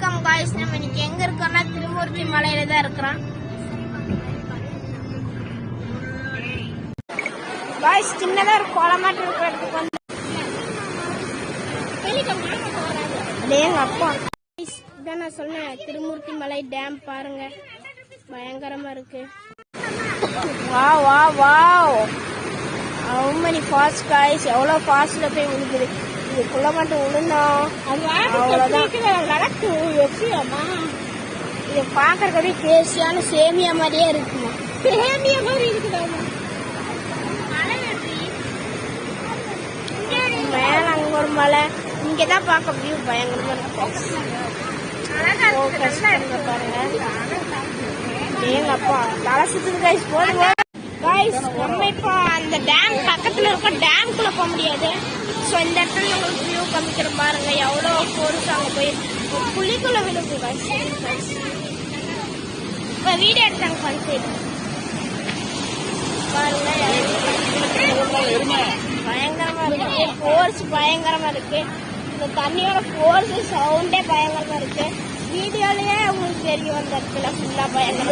Guys நம்ம இன்னைக்கு எங்க இருக்கோம்னா திருமூர்த்தி மலையில தான் இருக்கிறோம். காய்ஸ் சின்னதா ஒரு கோலமாட்டு இருக்கிற இடத்துக்கு வந்து எங்க அப்பா இதான் நான் சொன்னேன். திருமூர்த்தி மலை டேம் பாருங்க, பயங்கரமா இருக்கு. Wow wow wow, how many fast guys, எவ்வளவு ஃபாஸ்ட்ல போய் விழுகுது. இதுக்குள்ள மட்டும் விழுந்தோம் அவ்வளவுதான். இதை பாக்குறதுக்கு அப்படியே டேஸ்டியான சேமியா மாதிரியே இருக்குமா, சேமியா மாதிரி இருக்குதாமா. மேல அங்க ஒரு மலை, இங்கதான் பார்க்க வியூ பயங்கரமா இருக்கு. பாருங்க ஏங்கப்பா தலை சுத்துது கைஸ். போடுங்க கைஸ், நம்ம இப்போ அந்த டேம் பக்கத்துல இருக்க டேம்குள்ள போக முடியாது. ஸோ இந்த இடத்துல உங்களுக்கு வியூ காமிக்கிற பாருங்க, எவ்வளோ ஃபோர்ஸ் அங்கே போய் புள்ளிக்குள்ள விழுப்பு கைஸ். இப்போ வீடியோ எடுத்தாங்க பஞ்சு பாருங்க, பயங்கரமா இருக்கு, ஃபோர்ஸ் பயங்கரமா இருக்கு. இந்த தண்ணியோட ஃபோர்ஸ் சவுண்டே பயங்கரமா இருக்கு. வீடியோலயே உங்களுக்கு தெரியும் அந்த இடத்துல ஃபுல்லா பயங்கரம்.